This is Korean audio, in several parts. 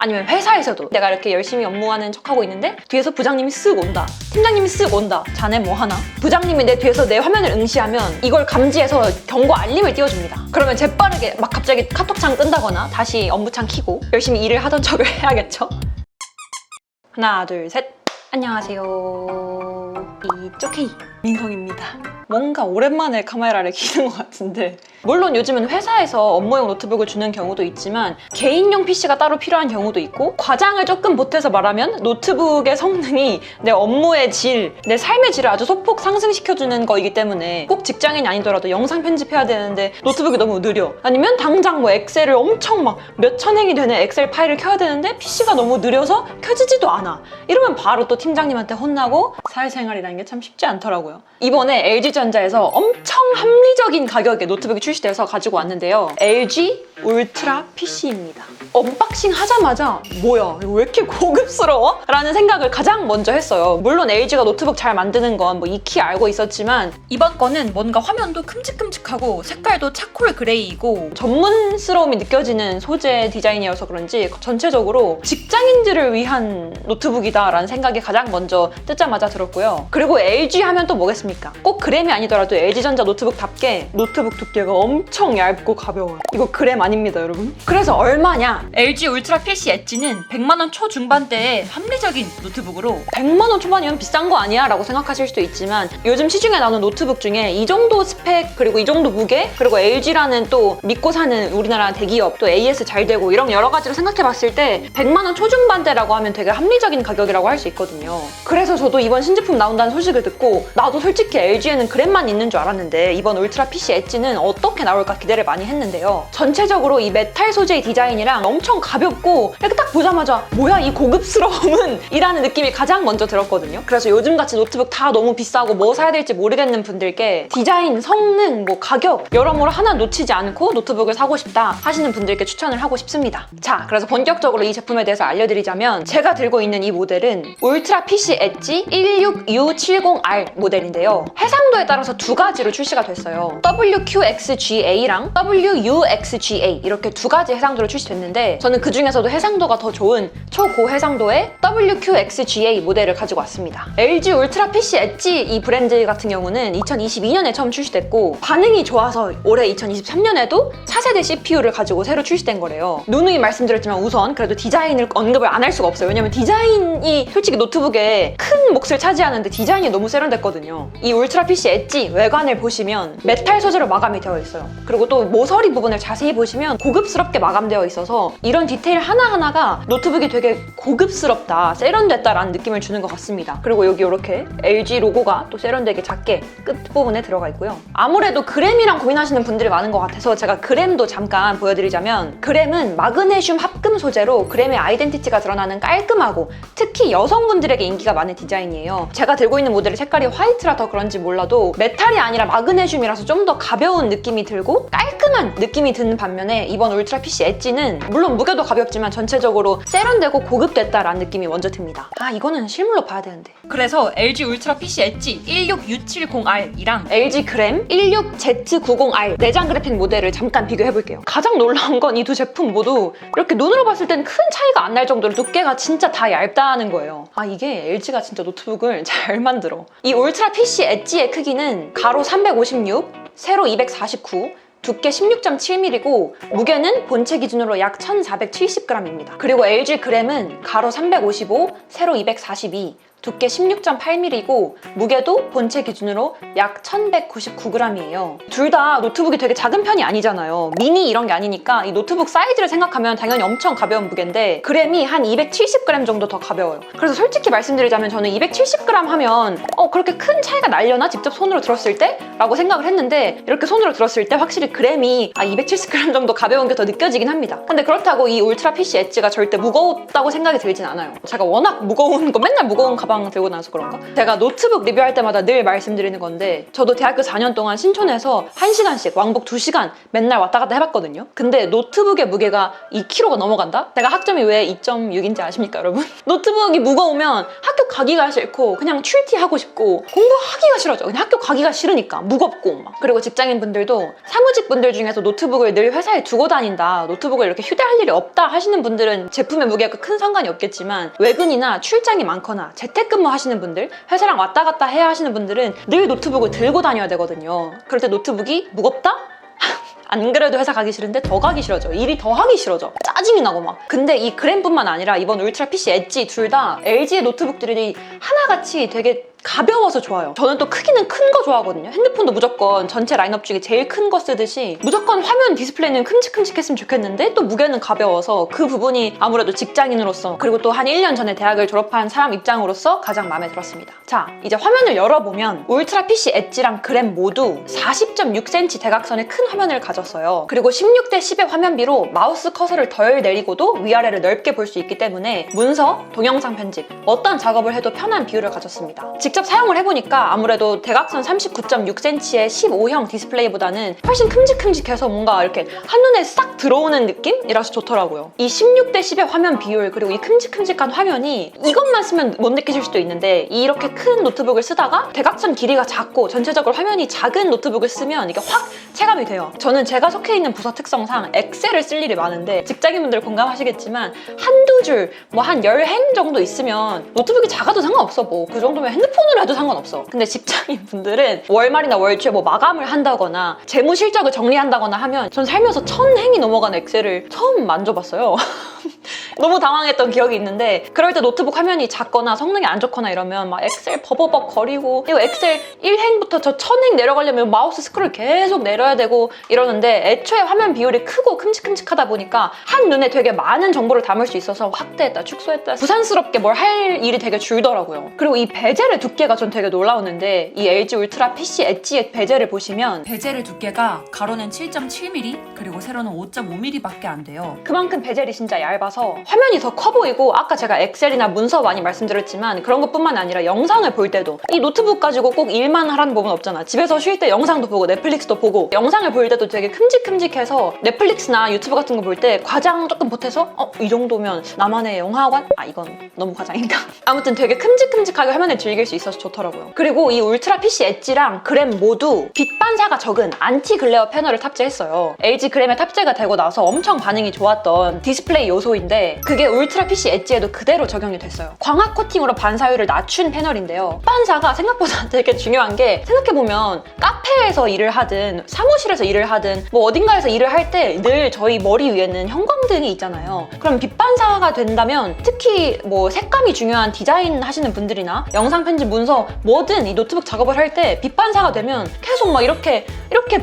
아니면 회사에서도 내가 이렇게 열심히 업무하는 척하고 있는데 뒤에서 부장님이 쓱 온다, 팀장님이 쓱 온다. 자네 뭐 하나? 부장님이 내 뒤에서 내 화면을 응시하면 이걸 감지해서 경고 알림을 띄워줍니다. 그러면 재빠르게 막 갑자기 카톡창 끈다거나 다시 업무창 켜고 열심히 일을 하던 척을 해야겠죠? 하나, 둘, 셋. 안녕하세요. 이쪽이 민성입니다. 뭔가 오랜만에 카메라를 켜는 것 같은데, 물론 요즘은 회사에서 업무용 노트북을 주는 경우도 있지만 개인용 PC가 따로 필요한 경우도 있고, 과장을 조금 보태서 말하면 노트북의 성능이 내 업무의 질, 내 삶의 질을 아주 소폭 상승시켜주는 거이기 때문에 꼭 직장인이 아니더라도 영상 편집해야 되는데 노트북이 너무 느려, 아니면 당장 뭐 엑셀을 엄청 막 몇천 행이 되는 엑셀 파일을 켜야 되는데 PC가 너무 느려서 켜지지도 않아. 이러면 바로 또 팀장님한테 혼나고 사회생활이라는 게 참 쉽지 않더라고요. 이번에 LG전자에서 엄청 합리적인 가격에 노트북이 출시돼서 가지고 왔는데요. LG 울트라 PC입니다. 언박싱 하자마자 뭐야 이거 왜 이렇게 고급스러워? 라는 생각을 가장 먼저 했어요. 물론 LG가 노트북 잘 만드는 건 뭐 익히 알고 있었지만 이번 거는 뭔가 화면도 큼직큼직하고 색깔도 차콜 그레이이고 전문스러움이 느껴지는 소재 디자인이어서 그런지 전체적으로 직장인들을 위한 노트북이다 라는 생각이 가장 먼저 뜯자마자 들었고요. 그리고 LG 하면 또 뭐겠습니까? 꼭 그램이 아니더라도 LG전자 노트북답게 노트북 두께가 엄청 얇고 가벼워요. 이거 그램 아닙니다, 여러분. 그래서 얼마냐? LG 울트라 PC 엣지는 100만 원 초중반대의 합리적인 노트북으로, 100만 원 초반이면 비싼 거 아니야? 라고 생각하실 수도 있지만 요즘 시중에 나오는 노트북 중에 이 정도 스펙, 그리고 이 정도 무게, 그리고 LG라는 또 믿고 사는 우리나라 대기업, 또 AS 잘 되고 이런 여러 가지로 생각해봤을 때 100만 원 초중반대라고 하면 되게 합리적인 가격이라고 할 수 있거든요. 그래서 저도 이번 신제품 나온다는 소식을 듣고 나도 솔직히 LG에는 그램만 있는 줄 알았는데 이번 울트라 PC 엣지는 어떻게 나올까 기대를 많이 했는데요. 전체적으로 이 메탈 소재의 디자인이랑 엄청 가볍고 이렇게 딱 보자마자 뭐야 이 고급스러움은? 이라는 느낌이 가장 먼저 들었거든요. 그래서 요즘같이 노트북 다 너무 비싸고 뭐 사야 될지 모르겠는 분들께 디자인, 성능, 뭐 가격 여러모로 하나 놓치지 않고 노트북을 사고 싶다 하시는 분들께 추천을 하고 싶습니다. 자, 그래서 본격적으로 이 제품에 대해서 알려드리자면 제가 들고 있는 이 모델은 울트라 PC 엣지 16U70R 모델인데요. 해상도에 따라서 두 가지로 출시가 됐어요. WQXGA랑 WUXGA 이렇게 두 가지 해상도로 출시됐는데 저는 그 중에서도 해상도가 더 좋은 초고해상도의 WQXGA 모델을 가지고 왔습니다. LG 울트라 PC 엣지 이 브랜드 같은 경우는 2022년에 처음 출시됐고 반응이 좋아서 올해 2023년에도 4세대 CPU를 가지고 새로 출시된 거래요. 누누이 말씀드렸지만 우선 그래도 디자인을 언급을 안 할 수가 없어요. 왜냐면 디자인이 솔직히 노트북에 큰 몫을 차지하는데 디자인이 너무 세련됐거든요. 이 울트라 PC 엣지 외관을 보시면 메탈 소재로 마감이 되어 있어요. 그리고 또 모서리 부분을 자세히 보시면 고급스럽게 마감되어 있어서 이런 디테일 하나하나가 노트북이 되게 고급스럽다, 세련됐다라는 느낌을 주는 것 같습니다. 그리고 여기 이렇게 LG 로고가 또 세련되게 작게 끝부분에 들어가 있고요. 아무래도 그램이랑 고민하시는 분들이 많은 것 같아서 제가 그램도 잠깐 보여드리자면, 그램은 마그네슘 합금 소재로 그램의 아이덴티티가 드러나는 깔끔하고 특히 여성분들에게 인기가 많은 디자인이에요. 제가 들고 있는 모델의 색깔이 화이트라 더 그런지 몰라도 메탈이 아니라 마그네슘이라서 좀 더 가벼운 느낌이 들고 깔끔한 느낌이 드는 반면에 이번 울트라 PC 엣지는 물론 무게도 가볍지만 전체적으로 세련되고 고급됐다라는 느낌이 먼저 듭니다. 아, 이거는 실물로 봐야 되는데. 그래서 LG 울트라 PC 엣지 16U70R이랑 LG 그램 16Z90R 내장 그래픽 모델을 잠깐 비교해볼게요. 가장 놀라운 건 이 두 제품 모두 이렇게 눈으로 봤을 땐 큰 차이가 안 날 정도로 두께가 진짜 다 얇다는 거예요. 아, 이게 LG가 진짜 노트북을 잘 만들어. 이 울트라 PC 엣지의 크기는 가로 356, 세로 249, 두께 16.7mm고 무게는 본체 기준으로 약 1470g입니다. 그리고 LG 그램은 가로 355, 세로 242, 두께 16.8mm이고 무게도 본체 기준으로 약 1199g이에요. 둘 다 노트북이 되게 작은 편이 아니잖아요. 미니 이런 게 아니니까 이 노트북 사이즈를 생각하면 당연히 엄청 가벼운 무게인데 그램이 한 270g 정도 더 가벼워요. 그래서 솔직히 말씀드리자면 저는 270g 하면 그렇게 큰 차이가 날려나? 직접 손으로 들었을 때? 라고 생각을 했는데 이렇게 손으로 들었을 때 확실히 그램이 270g 정도 가벼운 게 더 느껴지긴 합니다. 근데 그렇다고 이 울트라 PC 엣지가 절대 무거웠다고 생각이 들진 않아요. 제가 워낙 무거운 거 맨날 무거운 가방 들고 나서 그런가? 제가 노트북 리뷰할 때마다 늘 말씀드리는 건데 저도 대학교 4년 동안 신촌에서 1시간씩 왕복 2시간 맨날 왔다 갔다 해봤거든요. 근데 노트북의 무게가 2kg가 넘어간다? 제가 학점이 왜 2.6인지 아십니까, 여러분? 노트북이 무거우면 학교 가기가 싫고 그냥 출티하고 싶고 공부하기가 싫어져. 그냥 학교 가기가 싫으니까 무겁고 막. 그리고 직장인분들도 사무직 분들 중에서 노트북을 늘 회사에 두고 다닌다, 노트북을 이렇게 휴대할 일이 없다 하시는 분들은 제품의 무게가 큰 상관이 없겠지만 외근이나 출장이 많거나 재택근무 하시는 분들, 회사랑 왔다 갔다 해야 하시는 분들은 늘 노트북을 들고 다녀야 되거든요. 그럴 때 노트북이 무겁다? 안 그래도 회사 가기 싫은데 더 가기 싫어져. 일이 더 하기 싫어져. 짜증이 나고 막. 근데 이 그램뿐만 아니라 이번 울트라 PC 엣지 둘 다 LG의 노트북들이 하나같이 되게 가벼워서 좋아요. 저는 또 크기는 큰 거 좋아하거든요. 핸드폰도 무조건 전체 라인업 중에 제일 큰 거 쓰듯이 무조건 화면 디스플레이는 큼직큼직했으면 좋겠는데 또 무게는 가벼워서 그 부분이 아무래도 직장인으로서 그리고 또 한 1년 전에 대학을 졸업한 사람 입장으로서 가장 마음에 들었습니다. 자, 이제 화면을 열어보면 울트라 PC 엣지랑 그램 모두 40.6cm 대각선의 큰 화면을 가졌어요. 그리고 16대 10의 화면비로 마우스 커서를 덜 내리고도 위아래를 넓게 볼 수 있기 때문에 문서, 동영상 편집, 어떤 작업을 해도 편한 비율을 가졌습니다. 직접 사용을 해보니까 아무래도 대각선 39.6cm의 15형 디스플레이보다는 훨씬 큼직큼직해서 뭔가 이렇게 한눈에 싹 들어오는 느낌이라서 좋더라고요. 이 16대 10의 화면 비율 그리고 이 큼직큼직한 화면이 이것만 쓰면 못 느끼실 수도 있는데 이렇게 큰 노트북을 쓰다가 대각선 길이가 작고 전체적으로 화면이 작은 노트북을 쓰면 이게 확 체감이 돼요. 저는 제가 속해 있는 부서 특성상 엑셀을 쓸 일이 많은데 직장인분들 공감하시겠지만 한두 줄, 뭐 한 10행 정도 있으면 노트북이 작아도 상관없어. 뭐 그 정도면 핸드폰으로 해도 상관없어. 근데 직장인분들은 월말이나 월초에 뭐 마감을 한다거나 재무 실적을 정리한다거나 하면 전 살면서 1000행이 넘어가는 엑셀을 처음 만져봤어요. 너무 당황했던 기억이 있는데 그럴 때 노트북 화면이 작거나 성능이 안 좋거나 이러면 막 엑셀 버버벅 거리고 이거 엑셀 1행부터 저 1000행 내려가려면 마우스 스크롤 계속 내려야 되고 이러는데 애초에 화면 비율이 크고 큼직큼직하다 보니까 한눈에 되게 많은 정보를 담을 수 있어서 확대했다 축소했다 부산스럽게 뭘 할 일이 되게 줄더라고요. 그리고 이 베젤의 두께가 전 되게 놀라웠는데 이 LG 울트라 PC 엣지의 베젤을 보시면 베젤의 두께가 가로는 7.7mm 그리고 세로는 5.5mm밖에 안 돼요. 그만큼 베젤이 진짜 얇아서 화면이 더 커 보이고 아까 제가 엑셀이나 문서 많이 말씀드렸지만 그런 것뿐만 아니라 영상을 볼 때도 이 노트북 가지고 꼭 일만 하라는 법은 없잖아. 집에서 쉴 때 영상도 보고 넷플릭스도 보고 영상을 볼 때도 되게 큼직큼직해서 넷플릭스나 유튜브 같은 거 볼 때 과장 조금 보태서 이 정도면 나만의 영화관? 이건 너무 과장인가? 아무튼 되게 큼직큼직하게 화면을 즐길 수 있어서 좋더라고요. 그리고 이 울트라 PC 엣지랑 그램 모두 빛 반사가 적은 안티 글레어 패널을 탑재했어요. LG 그램에 탑재가 되고 나서 엄청 반응이 좋았던 디스플레이 요소인데 그게 울트라 PC 엣지에도 그대로 적용이 됐어요. 광학 코팅으로 반사율을 낮춘 패널인데요. 반사가 생각보다 되게 중요한 게 생각해보면 카페에서 일을 하든 사무실에서 일을 하든 뭐 어딘가에서 일을 할 때 늘 저희 머리 위에는 형광등이 있잖아요. 그럼 빛 반사가 된다면 특히 뭐 색감이 중요한 디자인 하시는 분들이나 영상 편집 문서 뭐든 이 노트북 작업을 할 때 빛 반사가 되면 계속 막 이렇게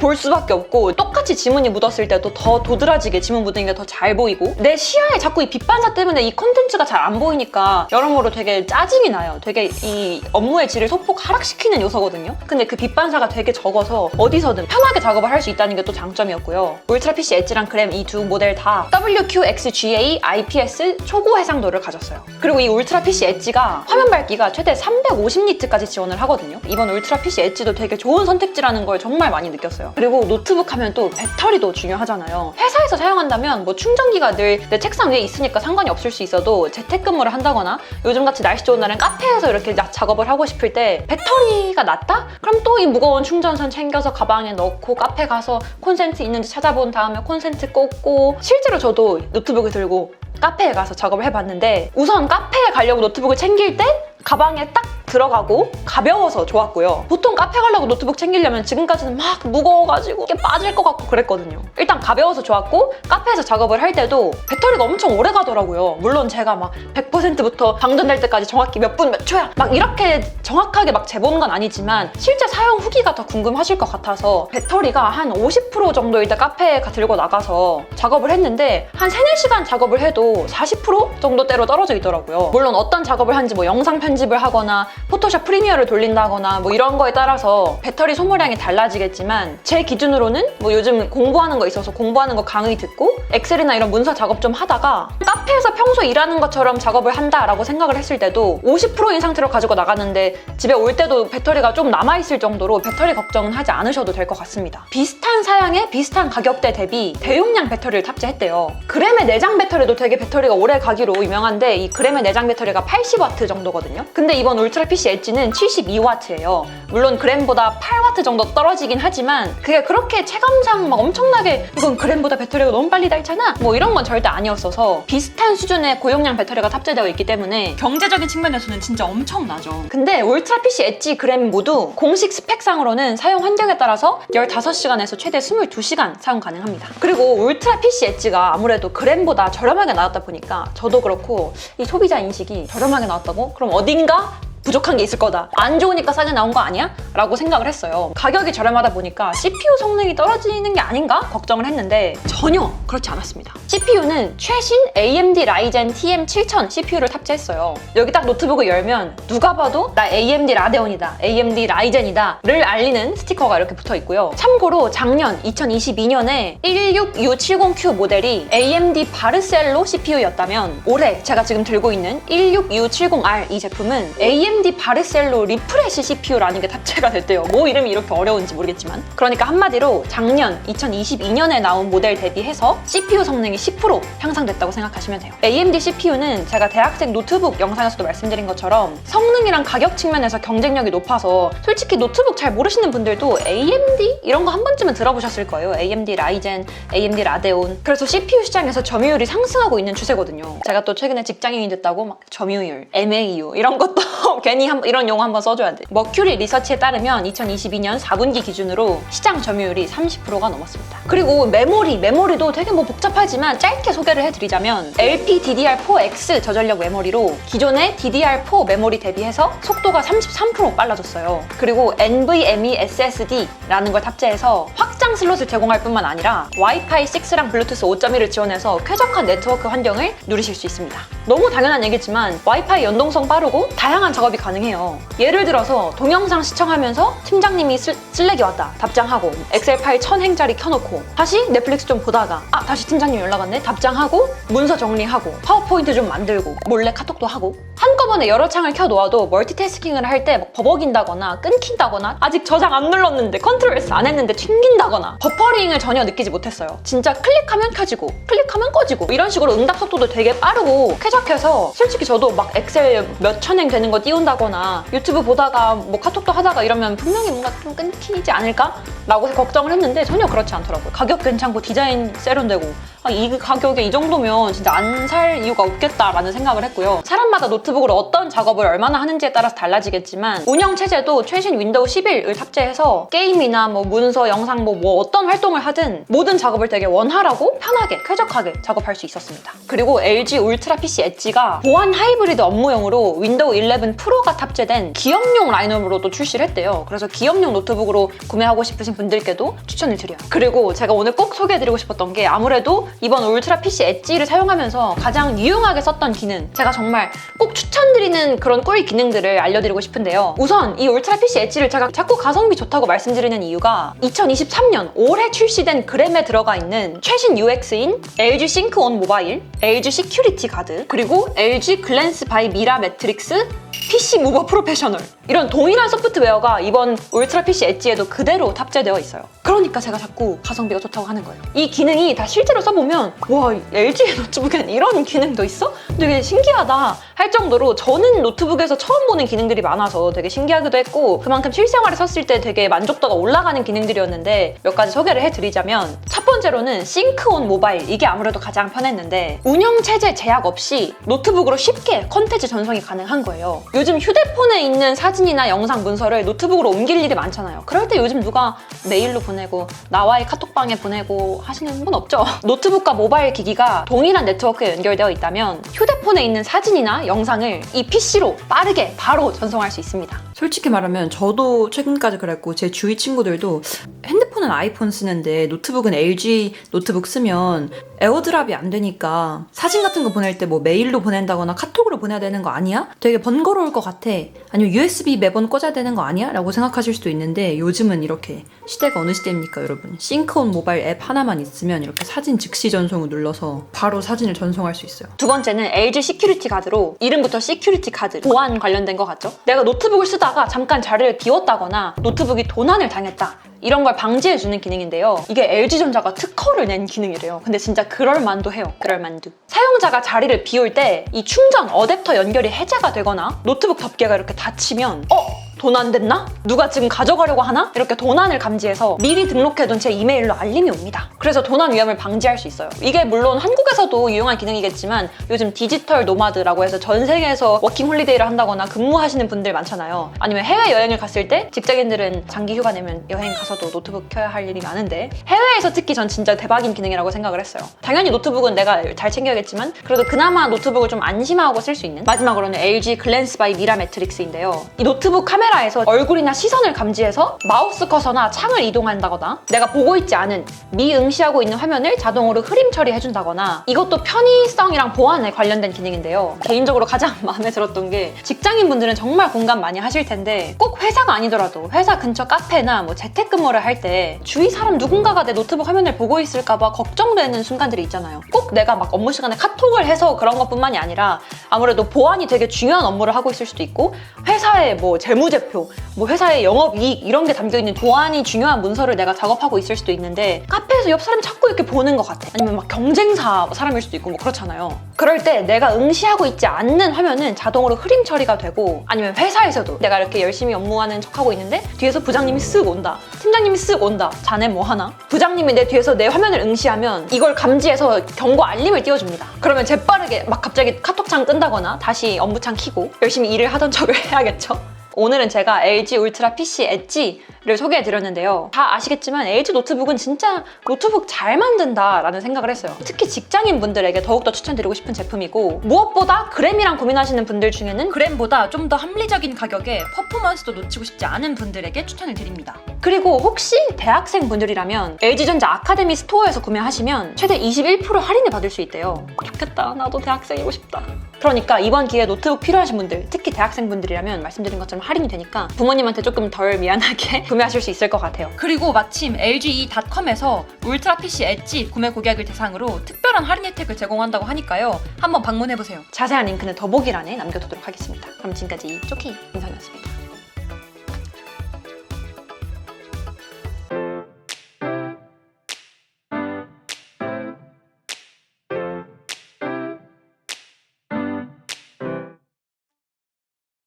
볼 수밖에 없고 똑같이 지문이 묻었을 때도 더 도드라지게 지문 묻은 게 더 잘 보이고 내 시야에 자꾸 이 빛 반사 때문에 이 콘텐츠가 잘 안 보이니까 여러모로 되게 짜증이 나요. 되게 이 업무의 질을 소폭 하락시키는 요소거든요. 근데 그 빛 반사가 되게 적어서 어디서든 편하게 작업을 할 수 있다는 게 또 장점이었고요. 울트라 PC 엣지랑 그램 이 두 모델 다 WQXGA IPS 초고 해상도를 가졌어요. 그리고 이 울트라 PC 엣지가 화면 밝기가 최대 350니트까지 지원을 하거든요. 이번 울트라 PC 엣지도 되게 좋은 선택지라는 걸 정말 많이 느꼈어요. 그리고 노트북 하면 또 배터리도 중요하잖아요. 회사에서 사용한다면 뭐 충전기가 늘 내 책상 위에 있으니까 상관이 없을 수 있어도 재택근무를 한다거나 요즘같이 날씨 좋은 날엔 카페에서 이렇게 작업을 하고 싶을 때 배터리가 낮다? 그럼 또 이 무거운 충전선 챙겨서 가방에 넣고 카페 가서 콘센트 있는지 찾아본 다음에 콘센트 꽂고 실제로 저도 노트북을 들고 카페에 가서 작업을 해봤는데 우선 카페에 가려고 노트북을 챙길 때 가방에 딱 들어가고 가벼워서 좋았고요. 보통 카페 가려고 노트북 챙기려면 지금까지는 막 무거워가지고 이게 빠질 것 같고 그랬거든요. 일단 가벼워서 좋았고 카페에서 작업을 할 때도 배터리가 엄청 오래 가더라고요. 물론 제가 막 100%부터 방전될 때까지 정확히 몇 분 몇 초야 막 이렇게 정확하게 막 재보는 건 아니지만 실제 사용 후기가 더 궁금하실 것 같아서 배터리가 한 50% 정도일 때 카페에 들고 나가서 작업을 했는데 한 3-4시간 작업을 해도 40% 정도대로 떨어져 있더라고요. 물론 어떤 작업을 하는지 뭐 영상 편집을 하거나 포토샵 프리미어를 돌린다거나 뭐 이런 거에 따라서 배터리 소모량이 달라지겠지만 제 기준으로는 뭐 요즘 공부하는 거 있어서 공부하는 거 강의 듣고 엑셀이나 이런 문서 작업 좀 하다가 카페에서 평소 일하는 것처럼 작업을 한다라고 생각을 했을 때도 50%인 상태로 가지고 나갔는데 집에 올 때도 배터리가 좀 남아있을 정도로 배터리 걱정은 하지 않으셔도 될 것 같습니다. 비슷한 사양에 비슷한 가격대 대비 대용량 배터리를 탑재했대요. 그램의 내장 배터리도 되게 배터리가 오래 가기로 유명한데 이 그램의 내장 배터리가 80W 정도거든요. 근데 이번 울트라 PC 엣지는 72W예요. 물론 그램보다 8W 정도 떨어지긴 하지만 그게 그렇게 체감상 막 엄청나게 이건 그램보다 배터리가 너무 빨리 닳잖아 뭐 이런 건 절대 아니었어서 비슷한 수준의 고용량 배터리가 탑재되어 있기 때문에 경제적인 측면에서는 진짜 엄청나죠. 근데 울트라 PC 엣지 그램 모두 공식 스펙상으로는 사용 환경에 따라서 15시간에서 최대 22시간 사용 가능합니다. 그리고 울트라 PC 엣지가 아무래도 그램보다 저렴하게 나왔다 보니까 저도 그렇고 이 소비자 인식이 저렴하게 나왔다고? 그럼 어딘가 부족한 게 있을 거다. 안 좋으니까 싸게 나온 거 아니야? 라고 생각을 했어요. 가격이 저렴하다 보니까 CPU 성능이 떨어지는 게 아닌가? 걱정을 했는데 전혀 그렇지 않았습니다. CPU는 최신 AMD Ryzen TM7000 CPU를 탑재했어요. 여기 딱 노트북을 열면 누가 봐도 나 AMD 라데온이다, AMD 라이젠이다 를 알리는 스티커가 이렇게 붙어 있고요. 참고로 작년 2022년에 16U70Q 모델이 AMD 바르셀로 CPU였다면 올해 제가 지금 들고 있는 16U70R 이 제품은 AMD 바르셀로 리프레시 CPU라는 게 탑재가 됐대요. 뭐 이름이 이렇게 어려운지 모르겠지만 그러니까 한마디로 작년 2022년에 나온 모델 대비해서 CPU 성능이 10% 향상됐다고 생각하시면 돼요. AMD CPU는 제가 대학생 노트북 영상에서도 말씀드린 것처럼 성능이랑 가격 측면에서 경쟁력이 높아서 솔직히 노트북 잘 모르시는 분들도 AMD 이런 거 한 번쯤은 들어보셨을 거예요. AMD 라이젠, AMD 라데온. 그래서 CPU 시장에서 점유율이 상승하고 있는 추세거든요. 제가 또 최근에 직장인이 됐다고 막 점유율, MAU 이런 것도 괜히 이런 용어 한번 써줘야 돼. 머큐리 리서치에 따르면 2022년 4분기 기준으로 시장 점유율이 30%가 넘었습니다. 그리고 메모리도 되게 뭐 복잡하지만 짧게 소개를 해드리자면 LPDDR4X 저전력 메모리로 기존의 DDR4 메모리 대비해서 속도가 33% 빨라졌어요. 그리고 NVMe SSD라는 걸 탑재해서 확장 슬롯을 제공할 뿐만 아니라 와이파이 6랑 블루투스 5.1을 지원해서 쾌적한 네트워크 환경을 누리실 수 있습니다. 너무 당연한 얘기지만 와이파이 연동성 빠르고 다양한 작업이 가능해요. 예를 들어서 동영상 시청하면서 팀장님이 슬랙이 왔다 답장하고 엑셀 파일 1000행짜리 켜놓고 다시 넷플릭스 좀 보다가 다시 팀장님 연락 왔네 답장하고 문서 정리하고 파워포인트 좀 만들고 몰래 카톡도 하고 한꺼번에 여러 창을 켜놓아도 멀티태스킹을 할 때 막 버벅인다거나 끊긴다거나 아직 저장 안 눌렀는데 컨트롤 S 안 했는데 튕긴다거나 버퍼링을 전혀 느끼지 못했어요. 진짜 클릭하면 켜지고 클릭하면 꺼지고 이런 식으로 응답 속도도 되게 빠르고 쾌적해서 솔직히 저도 막 엑셀 몇 천행 되는 거 띄운다거나 유튜브 보다가 뭐 카톡도 하다가 이러면 분명히 뭔가 좀 끊기지 않을까? 라고 걱정을 했는데 전혀 그렇지 않더라고요. 가격 괜찮고 디자인 세련되고 이 가격에 이 정도면 진짜 안 살 이유가 없겠다라는 생각을 했고요. 사람마다 노트북으로 어떤 작업을 얼마나 하는지에 따라서 달라지겠지만 운영 체제도 최신 윈도우 11을 탑재해서 게임이나 뭐 문서, 영상 뭐 어떤 활동을 하든 모든 작업을 되게 원활하고 편하게 쾌적하게 작업할 수 있었습니다. 그리고 LG 울트라 PC 엣지가 보안 하이브리드 업무용으로 윈도우 11 프로가 탑재된 기업용 라인업으로도 출시를 했대요. 그래서 기업용 노트북으로 구매하고 싶으신 분들께도 추천을 드려요. 그리고 제가 오늘 꼭 소개해드리고 싶었던 게 아무래도 이번 울트라 PC 엣지를 사용하면서 가장 유용하게 썼던 기능, 제가 정말 꼭 추천드리는 그런 꿀 기능들을 알려드리고 싶은데요. 우선 이 울트라 PC 엣지를 제가 자꾸 가성비 좋다고 말씀드리는 이유가 2023년 올해 출시된 그램에 들어가 있는 최신 UX인 LG 싱크 온 모바일, LG 시큐리티 가드, 그리고 LG 글랜스 바이 미라 매트릭스 PC 무버 프로페셔널 이런 동일한 소프트웨어가 이번 울트라 PC 엣지에도 그대로 탑재되어 있어요. 그러니까 제가 자꾸 가성비가 좋다고 하는 거예요. 이 기능이 다 실제로 써보면 와, LG의 노트북엔 이런 기능도 있어? 되게 신기하다 할 정도로 저는 노트북에서 처음 보는 기능들이 많아서 되게 신기하기도 했고 그만큼 실생활에 썼을 때 되게 만족도가 올라가는 기능들이었는데 몇 가지 소개를 해드리자면 첫 번째로는 싱크온 모바일, 이게 아무래도 가장 편했는데 운영체제 제약 없이 노트북으로 쉽게 컨텐츠 전송이 가능한 거예요. 요즘 휴대폰에 있는 사진이나 영상 문서를 노트북으로 옮길 일이 많잖아요. 그럴 때 요즘 누가 메일로 보내고 나와의 카톡방에 보내고 하시는 분 없죠? 노트북과 모바일 기기가 동일한 네트워크에 연결되어 있다면 휴대폰에 있는 사진이나 영상을 이 PC로 빠르게 바로 전송할 수 있습니다. 솔직히 말하면 저도 최근까지 그랬고 제 주위 친구들도 핸드폰 핸드폰은 아이폰 쓰는데 노트북은 LG 노트북 쓰면 에어드랍이 안 되니까 사진 같은 거 보낼 때 뭐 메일로 보낸다거나 카톡으로 보내야 되는 거 아니야? 되게 번거로울 것 같아. 아니면 USB 매번 꽂아야 되는 거 아니야? 라고 생각하실 수도 있는데 요즘은 이렇게 시대가 어느 시대입니까 여러분? 싱크온 모바일 앱 하나만 있으면 이렇게 사진 즉시 전송을 눌러서 바로 사진을 전송할 수 있어요. 두 번째는 LG 시큐리티 카드로, 이름부터 시큐리티 카드, 보안 관련된 거 같죠? 내가 노트북을 쓰다가 잠깐 자리를 비웠다거나 노트북이 도난을 당했다, 이런 걸 방지해주는 기능인데요. 이게 LG전자가 특허를 낸 기능이래요. 근데 진짜 그럴만도 해요. 그럴만도. 사용자가 자리를 비울 때 이 충전 어댑터 연결이 해제가 되거나 노트북 덮개가 이렇게 닫히면 도난됐나? 누가 지금 가져가려고 하나? 이렇게 도난을 감지해서 미리 등록해둔 제 이메일로 알림이 옵니다. 그래서 도난 위험을 방지할 수 있어요. 이게 물론 한국에서도 유용한 기능이겠지만 요즘 디지털 노마드라고 해서 전 세계에서 워킹 홀리데이를 한다거나 근무하시는 분들 많잖아요. 아니면 해외여행을 갔을 때 직장인들은 장기 휴가 내면 여행 가서도 노트북 켜야 할 일이 많은데 해외에서 특히 전 진짜 대박인 기능이라고 생각을 했어요. 당연히 노트북은 내가 잘 챙겨야겠지만 그래도 그나마 노트북을 좀 안심하고 쓸 수 있는, 마지막으로는 LG 글랜스 바이 미라 매트릭스인데요. 이 노트북 카메라에서 얼굴이나 시선을 감지해서 마우스 커서나 창을 이동한다거나 내가 보고 있지 않은 미응시하고 있는 화면을 자동으로 흐림 처리해준다거나, 이것도 편의성이랑 보안에 관련된 기능인데요. 개인적으로 가장 마음에 들었던 게, 직장인분들은 정말 공감 많이 하실 텐데 꼭 회사가 아니더라도 회사 근처 카페나 뭐 재택근무를 할 때 주위 사람 누군가가 내 노트북 화면을 보고 있을까봐 걱정되는 순간들이 있잖아요. 꼭 내가 막 업무 시간에 카톡을 해서 그런 것뿐만이 아니라 아무래도 보안이 되게 중요한 업무를 하고 있을 수도 있고, 회사의 뭐 재무제표, 뭐 회사의 영업이익 이런 게 담겨있는 보안이 중요한 문서를 내가 작업하고 있을 수도 있는데 카페에서 옆 사람이 자꾸 이렇게 보는 것 같아. 아니면 막 경쟁사 사람일 수도 있고 뭐 그렇잖아요. 그럴 때 내가 응시하고 있지 않는 화면은 자동으로 흐림 처리가 되고, 아니면 회사에서도 내가 이렇게 열심히 업무하는 척하고 있는데 뒤에서 부장님이 쓱 온다, 팀장님이 쓱 온다, 자네 뭐 하나? 부장님이 내 뒤에서 내 화면을 응시하면 이걸 감지해서 경고 알림을 띄워줍니다. 그러면 재빠르게 막 갑자기 카톡창 뜬다거나 다시 업무창 켜고 열심히 일을 하던 척을 해야겠죠. 오늘은 제가 LG 울트라 PC 엣지를 소개해드렸는데요. 다 아시겠지만 LG 노트북은 진짜 노트북 잘 만든다라는 생각을 했어요. 특히 직장인분들에게 더욱더 추천드리고 싶은 제품이고, 무엇보다 그램이랑 고민하시는 분들 중에는 그램보다 좀 더 합리적인 가격에 퍼포먼스도 놓치고 싶지 않은 분들에게 추천을 드립니다. 그리고 혹시 대학생분들이라면 LG전자 아카데미 스토어에서 구매하시면 최대 21% 할인을 받을 수 있대요. 좋겠다. 나도 대학생이고 싶다. 그러니까 이번 기회에 노트북 필요하신 분들, 특히 대학생분들이라면 말씀드린 것처럼 할인이 되니까 부모님한테 조금 덜 미안하게 구매하실 수 있을 것 같아요. 그리고 마침 LGE.com에서 울트라 PC 엣지 구매 고객을 대상으로 특별한 할인 혜택을 제공한다고 하니까요. 한번 방문해보세요. 자세한 링크는 더보기란에 남겨두도록 하겠습니다. 그럼 지금까지 쪼키 인성이었습니다.